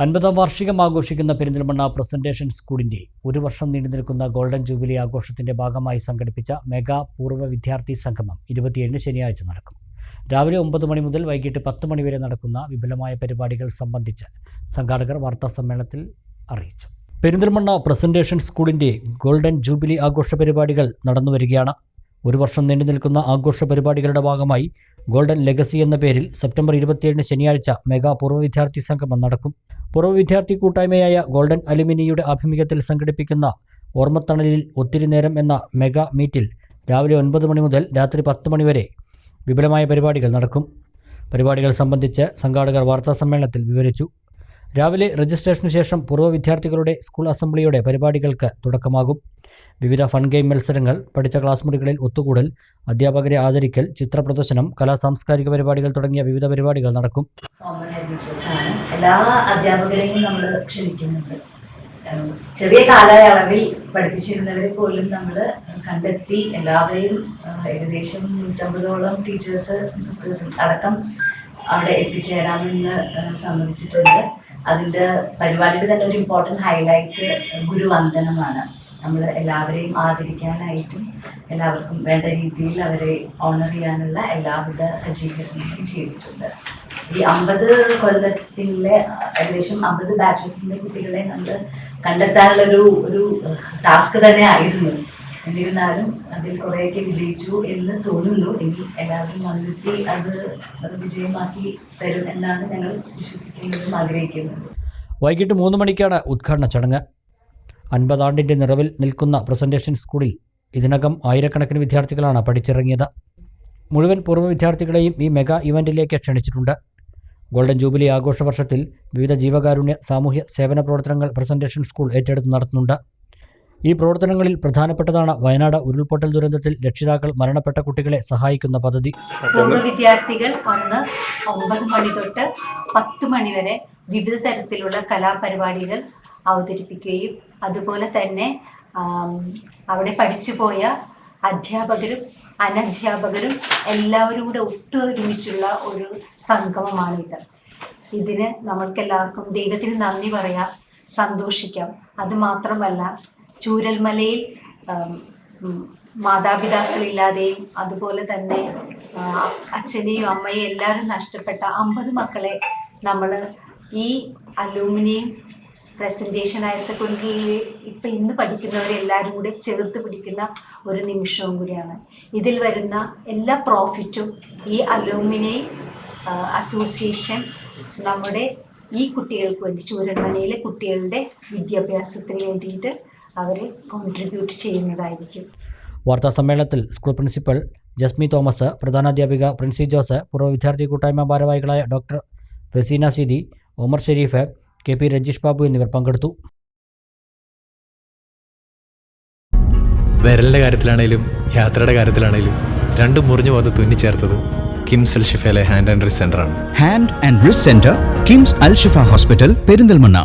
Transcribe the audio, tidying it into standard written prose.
50ാം വാർഷികം ആഘോഷിക്കുന്ന പെരിന്തൽമണ്ണ പ്രസന്റേഷൻ സ്കൂളിന്റെ ഒരു വർഷം നീണ്ടുനിൽക്കുന്ന ഗോൾഡൻ ജൂബിലി ആഘോഷത്തിന്റെ ഭാഗമായി സംഘടിപ്പിച്ച മെഗാ പൂർവ്വ വിദ്യാർത്ഥി സംഗമം 27 ശനിയാഴ്ച നടക്കും. രാവിലെ 9 മണി മുതൽ വൈകിട്ട് 10 മണി വരെ നടക്കുന്ന വിപുലമായ പരിപാടികൾ സംബന്ധിച്ച് സംഘാടകർ വാർത്താസമ്മേളനത്തിൽ അറിയിച്ചു. പെരിന്തൽമണ്ണ പ്രസന്റേഷൻ സ്കൂളിന്റെ ഗോൾഡൻ ജൂബിലി ആഘോഷ പരിപാടികൾ നടന്നുവരികയാണ്. ഒരു വർഷം നീണ്ടുനിൽക്കുന്ന ആഘോഷ പരിപാടികളുടെ ഭാഗമായി ഗോൾഡൻ ലെഗസി എന്ന പേരിൽ സെപ്റ്റംബർ 27 ശനിയാഴ്ച മെഗാ പൂർവ്വ വിദ്യാർത്ഥി സംഗമം നടക്കും. പൂർവ്വ വിദ്യാർത്ഥി കൂട്ടായ്മയായ ഗോൾഡൻ അലുമിനിയുടെ ആഭിമുഖ്യത്തിൽ സംഘടിപ്പിക്കുന്ന ഓർമ്മത്തണലിൽ ഒത്തിരി നേരം എന്ന മെഗാ മീറ്റിൽ രാവിലെ 9 മണി മുതൽ രാത്രി 10 മണി വരെ വിപുലമായ പരിപാടികൾ നടക്കും. പരിപാടികൾ സംബന്ധിച്ച് സംഘാടകർ വാർത്താസമ്മേളനത്തിൽ വിവരിച്ചു. രാവിലെ രജിസ്ട്രേഷന് ശേഷം പൂർവ്വ വിദ്യാർത്ഥികളുടെ സ്കൂൾ അസംബ്ലിയുടെ പരിപാടികൾക്ക് തുടക്കമാകും. വിവിധ ഫൺ ഗെയിം മത്സരങ്ങൾ, പഠിച്ച ക്ലാസ് മുറികളിൽ ഒത്തുകൂടൽ, അധ്യാപകരെ ആദരിക്കൽ, ചിത്ര പ്രദർശനം, സാംസ്കാരിക പരിപാടികൾ തുടങ്ങിയ വിവിധ പരിപാടികൾ നടക്കും. എല്ലാ അധ്യാപകരെയും നമ്മൾ ക്ഷണിക്കുന്നുണ്ട്. ചെറിയ കാലയളവിൽ പഠിപ്പിച്ചിരുന്നവരെ പോലും നമ്മൾ കണ്ടെത്തി എല്ലാവരെയും ഏകദേശം 150ഓളം ടീച്ചേഴ്സ് സിസ്റ്റേഴ്സും അടക്കം അവിടെ എത്തിച്ചേരാമെന്ന് സമ്മതിച്ചിട്ടുണ്ട്. അതിൻ്റെ പരിപാടിയുടെ തന്നെ ഒരു ഇമ്പോർട്ടൻറ്റ് ഹൈലൈറ്റ് ഗുരുവന്ദനമാണ്. നമ്മൾ എല്ലാവരെയും ആദരിക്കാനായിട്ടും എല്ലാവർക്കും വേണ്ട രീതിയിൽ അവരെ ഓണർ ചെയ്യാനുള്ള എല്ലാവിധ സജ്ജീകരണങ്ങളും ചെയ്തിട്ടുണ്ട്. ഈ 50 കൊല്ലത്തിലെ ഏകദേശം 50 ബാച്ചസിൻ്റെ കുട്ടികളെ നമ്മൾ കണ്ടെത്താനുള്ള ഒരു ടാസ്ക് തന്നെ ആയിരുന്നു. എന്നിരുന്നാലും അതിൽ കുറേയൊക്കെ വിജയിച്ചു എന്ന് തോന്നുന്നു. ഇനി എല്ലാവരും വന്നെത്തി അത് വിജയമാക്കി തരും എന്നാണ് ഞങ്ങൾ വിശ്വസിക്കുന്നതും ആഗ്രഹിക്കുന്നത്. വൈകിട്ട് 3 മണിക്കാണ് ഉദ്ഘാടന ചടങ്ങ്. 50 ആണ്ടിൻ്റെ നിറവിൽ നിൽക്കുന്ന പ്രസന്റേഷൻ സ്കൂളിൽ ഇതിനകം ആയിരക്കണക്കിന് വിദ്യാർത്ഥികളാണ് പഠിച്ചിറങ്ങിയത്. മുഴുവൻ പൂർവ്വ വിദ്യാർത്ഥികളെയും ഈ മെഗാ ഇവൻറ്റിലേക്ക് ക്ഷണിച്ചിട്ടുണ്ട്. ഗോൾഡൻ ജൂബിലി ആഘോഷ വർഷത്തിൽ വിവിധ ജീവകാരുണ്യ സാമൂഹ്യ സേവന പ്രവർത്തനങ്ങൾ പ്രസന്റേഷൻ സ്കൂൾ ഏറ്റെടുത്ത് നടത്തുന്നുണ്ട്. ഈ പ്രവർത്തനങ്ങളിൽ പ്രധാനപ്പെട്ടതാണ് വയനാട് ഉരുൾപൊട്ടൽ ദുരന്തത്തിൽ രക്ഷിതാക്കൾ മരണപ്പെട്ട കുട്ടികളെ സഹായിക്കുന്ന പദ്ധതി. പൂർവ്വ വിദ്യാർത്ഥികൾ അന്ന് 9 മണി തൊട്ട് 10 മണി വരെ വിവിധ തരത്തിലുള്ള കലാപരിപാടികൾ അവതരിപ്പിക്കുകയും അതുപോലെ തന്നെ അവിടെ പഠിച്ചുപോയ അധ്യാപകരും അനധ്യാപകരും എല്ലാവരും കൂടെ ഒത്തൊരുമിച്ചുള്ള ഒരു സംഗമമാണിത്. ഇതിന് നമ്മൾക്കെല്ലാവർക്കും ദൈവത്തിന് നന്ദി പറയാം, സന്തോഷിക്കാം. അതുമാത്രമല്ല, ചൂരൽമലയിൽ മാതാപിതാക്കളില്ലാതെയും അതുപോലെ തന്നെ അച്ഛനെയും അമ്മയെയും എല്ലാവരും നഷ്ടപ്പെട്ട 50 മക്കളെ നമ്മൾ ഈ അലൂമിനിയം പ്രസൻറ്റേഷൻ ഹയർ സെക്കൻഡറിയിൽ ഇപ്പം ഇന്ന് പഠിക്കുന്നവരെല്ലാവരും കൂടെ ചേർത്ത് പിടിക്കുന്ന ഒരു നിമിഷവും കൂടിയാണ്. ഇതിൽ വരുന്ന എല്ലാ പ്രോഫിറ്റും ഈ അലൂമിനിയം അസോസിയേഷൻ നമ്മുടെ ഈ കുട്ടികൾക്ക് വേണ്ടി, ചൂരന്മലയിലെ കുട്ടികളുടെ വിദ്യാഭ്യാസത്തിന് വേണ്ടിയിട്ട് അവരെ കോൺട്രിബ്യൂട്ട് ചെയ്യുന്നതായിരിക്കും. വാർത്താ സമ്മേളനത്തിൽ സ്കൂൾ പ്രിൻസിപ്പൽ ജസ്മി തോമസ്, പ്രധാനാധ്യാപിക പ്രിൻസി ജോസ്, പൂർവ്വ വിദ്യാർത്ഥി കൂട്ടായ്മ ഭാരവാഹികളായ ഡോക്ടർ റസീന സിദി, ഒമർ ഷെരീഫ്, KP രജീഷ് ബാബു എന്നിവർ പങ്കെടുത്തു. വിരലിൻ്റെ കാര്യത്തിലാണേലും യാത്രയുടെ കാര്യത്തിലാണേലും രണ്ടും മുറിഞ്ഞു പോകാതെ തുന്നിച്ചേർത്തത് കിംസ് അൽ ഷിഫയിലെ ഹാൻഡ് ആൻഡ് റിസ്റ്റ് സെൻ്ററാണ്. Hand and wrist centre, KIMS Al Shifa hospital, Perinthalmanna.